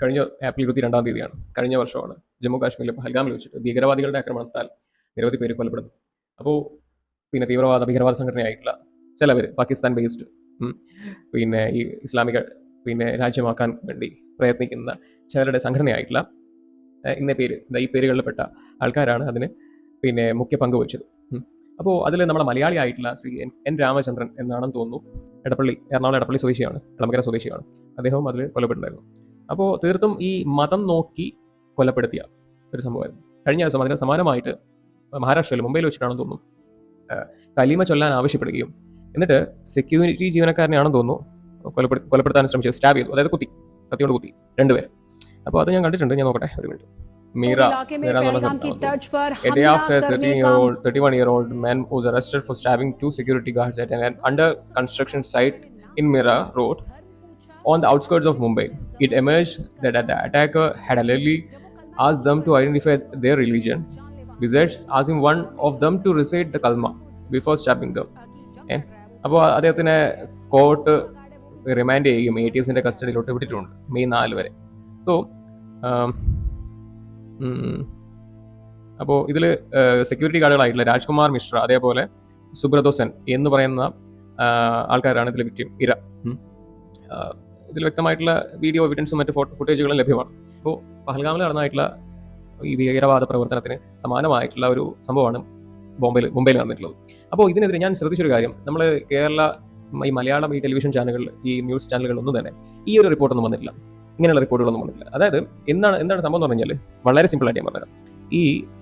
കഴിഞ്ഞ ഏപ്രിൽ 22 കഴിഞ്ഞ വർഷമാണ് ജമ്മു കാശ്മീരിലെ പഹൽഗാമിൽ വെച്ചിട്ട് ഭീകരവാദികളുടെ ആക്രമണത്താൽ നിരവധി പേര് കൊല്ലപ്പെടുന്നു. അപ്പോൾ പിന്നെ ഭീകരവാദ സംഘടനയായിട്ടുള്ള ചിലവർ പാകിസ്ഥാൻ ബേസ്ഡ് പിന്നെ ഈ ഇസ്ലാമിക രാജ്യമാക്കാൻ വേണ്ടി പ്രയത്നിക്കുന്ന ചിലരുടെ സംഘടനയായിട്ടുള്ള ഈ പേരുകളിൽപ്പെട്ട ആൾക്കാരാണ് അതിന് മുഖ്യ പങ്ക് വഹിച്ചത്. അപ്പോൾ അതിൽ നമ്മുടെ മലയാളി ആയിട്ടുള്ള ശ്രീ എൻ രാമചന്ദ്രൻ എന്നാണെന്ന് തോന്നുന്നു, എറണാകുളം എടപ്പള്ളി സ്വദേശിയാണ്, എളമക്കര സ്വദേശിയാണ്. അദ്ദേഹവും അതിൽ കൊല്ലപ്പെട്ടിട്ടുണ്ടായിരുന്നു. അപ്പോൾ തീർത്തും ഈ മതം നോക്കി കൊലപ്പെടുത്തിയ ഒരു സംഭവമായിരുന്നു. കഴിഞ്ഞ ദിവസം അതിന് സമാനമായിട്ട് മഹാരാഷ്ട്രയിൽ മുംബൈയിൽ വെച്ചിട്ടാണെന്ന് തോന്നുന്നു കലീമ ചൊല്ലാൻ ആവശ്യപ്പെടുകയും എന്നിട്ട് സെക്യൂരിറ്റി ജീവനക്കാരനെയാണെന്ന് തോന്നുന്നു കൊലപ്പെടുത്താൻ ശ്രമിച്ചത്, സ്റ്റാബ് ചെയ്തു, അതായത് കത്തിയോട് കുത്തി രണ്ടുപേരെ. അപ്പോൾ അത് ഞാൻ കണ്ടിട്ടുണ്ട്, ഞാൻ നോക്കട്ടെ ഒരു minute. Mira a day after 31-year-old man was arrested for stabbing 2 security guards at an under construction site in Mira Road on the outskirts of Mumbai. It emerged that the attacker had allegedly asked them to identify their religion, besides asking one of them to recite the kalma before stabbing them. അപ്പോൾ അദ്ദേഹത്തിനെ court remand ചെയ്യുകയും ATSന്റെ കസ്റ്റഡിയിലോട്ട് വിട്ടിട്ടുണ്ട് May 4 വരെ. So അപ്പോൾ ഇതിൽ security ഗാർഡുകളായിട്ടുള്ള Rajkumar Mishra, അതേപോലെ സുബ്രതോ സെൻ എന്ന് പറയുന്ന ആൾക്കാരാണ് ഇതിൽ വിക്ടിം, ഇര. ഇതിൽ വ്യക്തമായിട്ടുള്ള വീഡിയോ എവിഡൻസും മറ്റ് ഫുട്ടേജുകളും ലഭ്യമാണ്. അപ്പോൾ പഹൽഗാമിൽ നടന്നതായിട്ടുള്ള ഈ ഭീകരവാദ പ്രവർത്തനത്തിന് സമാനമായിട്ടുള്ള ഒരു സംഭവമാണ് മുംബൈയിൽ നടന്നിട്ടുള്ളത്. അപ്പോൾ ഇതിനെതിരെ ഞാൻ ശ്രദ്ധിച്ചൊരു കാര്യം, നമ്മൾ ഈ മലയാളം ഈ ടെലിവിഷൻ ചാനലുകളിൽ, ഈ ന്യൂസ് ചാനലുകളിലൊന്നും തന്നെ ഈ ഒരു റിപ്പോർട്ടൊന്നും വന്നിട്ടില്ല, ഇങ്ങനെയുള്ള റിപ്പോർട്ടുകളൊന്നും വന്നിട്ടില്ല. അതായത് എന്താണ് സംഭവം എന്ന് പറഞ്ഞാൽ വളരെ സിമ്പിളായിട്ട് ഞാൻ പറഞ്ഞുതരാം.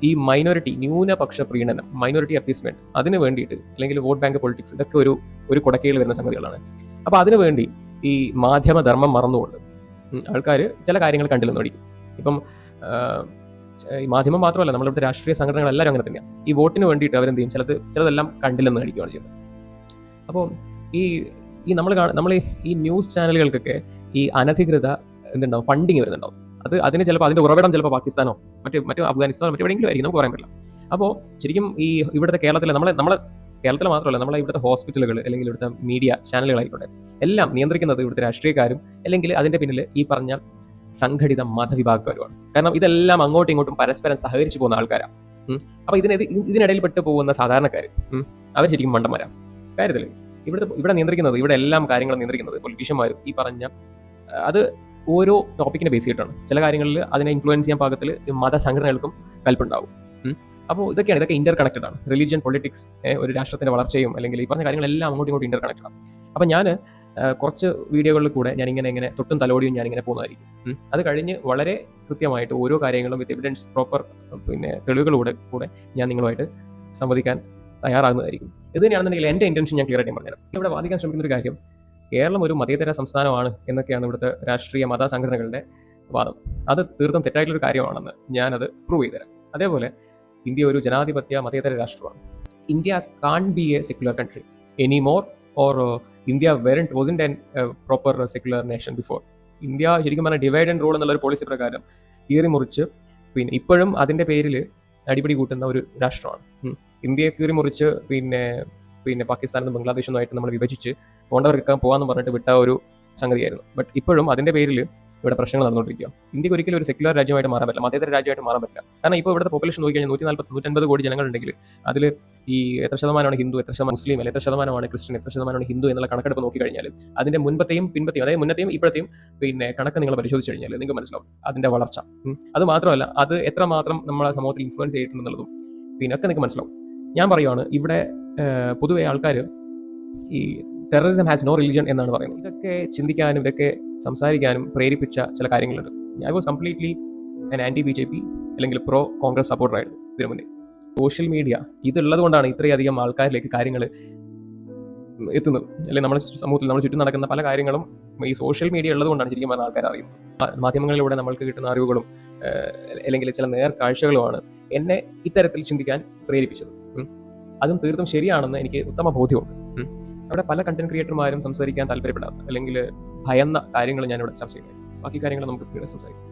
ഈ മൈനോറിറ്റി ന്യൂനപക്ഷ പ്രീണനം, മൈനോറിറ്റി അപ്പീസ്മെന്റ്, അതിന് വേണ്ടിയിട്ട്, അല്ലെങ്കിൽ വോട്ട് ബാങ്ക് പൊളിറ്റിക്സ്, ഇതൊക്കെ ഒരു കുടക്കയിൽ വരുന്ന സംഗതികളാണ്. അപ്പോൾ അതിനുവേണ്ടി ഈ മാധ്യമധർമ്മം മറന്നുകൊണ്ട് ആൾക്കാർ ചില കാര്യങ്ങൾ കണ്ടില്ലെന്ന് പഠിക്കും. ഇപ്പം ഈ മാധ്യമം മാത്രമല്ല, നമ്മളിവിടുത്തെ രാഷ്ട്രീയ സംഘടനകളെല്ലാവരും അങ്ങനെ തന്നെയാണ്. ഈ വോട്ടിന് വേണ്ടിയിട്ട് അവരെന്ത് ചെയ്യും, ചിലതെല്ലാം കണ്ടില്ലെന്ന് നടിക്കുകയാണ് ചെയ്യുന്നത്. അപ്പോൾ നമ്മൾ ഈ ന്യൂസ് ചാനലുകൾക്കൊക്കെ ഈ അനധികൃത എന്തുണ്ടാവും, ഫണ്ടിങ് വരുന്നുണ്ടാവും. അതിന് ചിലപ്പോൾ അതിന്റെ ഉറവിടം ചിലപ്പോൾ പാകിസ്ഥാനോ മറ്റു അഫ്ഗാനിസ്ഥാനോ മറ്റെവിടെയെങ്കിലും ആയിരിക്കും, നമുക്ക് പറയാൻ പറ്റില്ല. അപ്പോൾ ശരിക്കും ഈ ഇവിടുത്തെ കേരളത്തിലെ നമ്മളെ കേരളത്തിൽ മാത്രമല്ല, നമ്മളെ ഇവിടുത്തെ ഹോസ്പിറ്റലുകൾ അല്ലെങ്കിൽ ഇവിടുത്തെ മീഡിയ ചാനലുകളായിക്കോട്ടെ, എല്ലാം നിയന്ത്രിക്കുന്നത് ഇവിടുത്തെ രാഷ്ട്രീയക്കാരും അല്ലെങ്കിൽ അതിന്റെ പിന്നിൽ ഈ പറഞ്ഞ സംഘടിത മതവിഭാഗക്കാരുമാണ്. കാരണം ഇതെല്ലാം അങ്ങോട്ടും ഇങ്ങോട്ടും പരസ്പരം സഹകരിച്ചു പോകുന്ന ആൾക്കാരാണ്. അപ്പോൾ ഇതിനിടയിൽ പെട്ട് പോകുന്ന സാധാരണക്കാർ അവർ ശരിക്കും മണ്ടന്മാരാണ്. കാര്യത്തിൽ ഇവിടെ നിയന്ത്രിക്കുന്നത്, ഇവിടെ എല്ലാം കാര്യങ്ങളും നിയന്ത്രിക്കുന്നത് പൊളിറ്റീഷ്യന്മാരും ഈ പറഞ്ഞ, അത് ഓരോ ടോപ്പിക്കിനെ ബേസ് ചെയ്തിട്ടാണ്. ചില കാര്യങ്ങളിൽ അതിനെ ഇൻഫ്ലുവൻസ് ചെയ്യാൻ പാകത്തിൽ മതസംഘടനകൾക്കും കൽപ്പുണ്ടാവും. അപ്പോൾ ഇതൊക്കെ ഇന്റർ കണക്റ്റഡ് ആണ്. റിലീജിയൻ, പൊളിറ്റിക്സ്, ഒരു രാഷ്ട്രത്തിന്റെ വളർച്ചയും അല്ലെങ്കിൽ ഈ പറഞ്ഞ കാര്യങ്ങളെല്ലാം അങ്ങോട്ടും ഇങ്ങോട്ടും ഇന്റർ കണക്റ്റഡ് ആണ്. അപ്പം ഞാൻ കുറച്ച് വീഡിയോകളിൽ കൂടെ ഞാനിങ്ങനെ തൊട്ടും തലോടിയും ഞാനിങ്ങനെ പോകുന്നതായിരിക്കും. അത് കഴിഞ്ഞ് വളരെ കൃത്യമായിട്ട് ഓരോ കാര്യങ്ങളും വിത്ത് എവിഡൻസ്, പ്രോപ്പർ തെളിവുകളോടെ ഞാൻ നിങ്ങളുമായിട്ട് സംവദിക്കാൻ തയ്യാറാകുന്നതായിരിക്കും. ഇത് തന്നെയാണെന്നുണ്ടെങ്കിൽ എൻ്റെ ഇന്റൻഷൻ ഞാൻ ക്ലിയർ ആയിട്ട് പറഞ്ഞുതരാം. ഇവിടെ വാദിക്കാൻ ശ്രമിക്കുന്ന ഒരു കാര്യം, കേരളം ഒരു മതേതര സംസ്ഥാനമാണ് എന്നൊക്കെയാണ് ഇവിടുത്തെ രാഷ്ട്രീയ മത സംഘടനകളുടെ വാദം. അത് തീർത്തും തെറ്റായിട്ടുള്ളൊരു കാര്യമാണെന്ന് ഞാനത് പ്രൂവ് ചെയ്തുതരാം. അതേപോലെ ഇന്ത്യ ഒരു ജനാധിപത്യ മതേതര രാഷ്ട്രമാണ്. India can't be a secular country any more, or India wasn't a proper secular nation before. India ശരിക്കും പറഞ്ഞാൽ ഡിവൈഡ് ആൻഡ് റൂൾ എന്നുള്ളൊരു പോളിസി പ്രകാരം കീറി മുറിച്ച് ഇപ്പോഴും അതിൻ്റെ പേരിൽ അടിപിടി കൂട്ടുന്ന ഒരു രാഷ്ട്രമാണ്. ഇന്ത്യയെ കീറി മുറിച്ച് പാകിസ്ഥാനും ബംഗ്ലാദേശുമായിട്ട് നമ്മൾ വിഭജിച്ച് പോകേണ്ടവർക്ക് പോകാമെന്ന് പറഞ്ഞിട്ട് വിട്ട ഒരു സംഗതിയായിരുന്നു. ബട്ട് ഇപ്പോഴും അതിൻ്റെ പേരിൽ ഇവിടെ പ്രശ്നങ്ങൾ നടന്നുകൊണ്ടിരിക്കുക. ഇന്ത്യക്ക് ഒരിക്കലും ഒരു സെക്യുലർ രാജ്യമായിട്ട് മാറാൻ പറ്റില്ല, മതേതര രാജ്യമായിട്ട് മാറാൻ പറ്റില്ല. കാരണം ഇപ്പോൾ ഇവിടുത്തെ പോപ്പുലേഷൻ നോക്കിക്കഴിഞ്ഞാൽ 150 കോടി ജനങ്ങളുണ്ടെങ്കിൽ അതിൽ ഈ എത്ര ശതമാനമാണ് ഹിന്ദു, എത്ര ശതമാനം മുസ്ലിം, അല്ലെങ്കിൽ എത്ര ശതമാനമാണ് ക്രിസ്ത്യൻ, എത്ര ശതമാനമാണ് ഹിന്ദു എന്നുള്ള കണക്കെടുപ്പ് നോക്കിക്കഴിഞ്ഞാൽ അതിന്റെ മുൻപത്തെയും പിൻപത്തെയും, അതായത് മുന്നത്തെയും ഇപ്പോഴത്തെയും കണക്ക് നിങ്ങൾ പരിശോധിച്ച് കഴിഞ്ഞാൽ നിങ്ങൾക്ക് മനസ്സിലാവും അതിന്റെ വളർച്ച. അത് മാത്രമല്ല, അത് എത്രമാത്രം നമ്മളെ സമൂഹത്തിൽ ഇൻഫ്ലുവൻസ് ചെയ്തിട്ടുണ്ടെന്നുള്ളതും ഒക്കെ നിങ്ങൾക്ക് മനസ്സിലാവും. ഞാൻ പറയുവാണ്, ഇവിടെ പൊതുവെ ആൾക്കാർ ഈ ടെററിസം ഹാസ് നോ റിലിജൻ എന്നാണ് പറയുന്നത്. ഇതൊക്കെ ചിന്തിക്കാനും ഇതൊക്കെ സംസാരിക്കാനും പ്രേരിപ്പിച്ച ചില കാര്യങ്ങളുണ്ട്. I was completely anti BJP അല്ലെങ്കിൽ പ്രോ കോൺഗ്രസ് സപ്പോർട്ടറായിരുന്നു ഇതിനു മുന്നേ. സോഷ്യൽ മീഡിയ ഇതുള്ളത് കൊണ്ടാണ് ഇത്രയധികം ആൾക്കാരിലേക്ക് കാര്യങ്ങൾ എത്തുന്നത്. അല്ലെങ്കിൽ നമ്മുടെ സമൂഹത്തിൽ നമ്മൾ ചുറ്റും നടക്കുന്ന പല കാര്യങ്ങളും ഈ സോഷ്യൽ മീഡിയ ഉള്ളത് കൊണ്ടാണ് ശരിക്കും പറഞ്ഞ ആൾക്കാർ അറിയുന്നത്. മാധ്യമങ്ങളിലൂടെ നമ്മൾക്ക് കിട്ടുന്ന അറിവുകളും അല്ലെങ്കിൽ ചില നേർക്കാഴ്ചകളുമാണ് എന്നെ ഇത്തരത്തിൽ ചിന്തിക്കാൻ പ്രേരിപ്പിച്ചത്. അതും തീർത്തും ശരിയാണെന്ന് എനിക്ക് ഉത്തമ ബോധ്യമുണ്ട്. അവിടെ പല കണ്ടന്റ് ക്രിയേറ്റർമാരും സംസാരിക്കാൻ താല്പര്യപ്പെടാത്ത അല്ലെങ്കിൽ ഭയന്ന കാര്യങ്ങൾ ഞാനിവിടെ ചർച്ച ചെയ്യുന്നത്. ബാക്കി കാര്യങ്ങൾ നമുക്ക് പിന്നീട് സംസാരിക്കാം.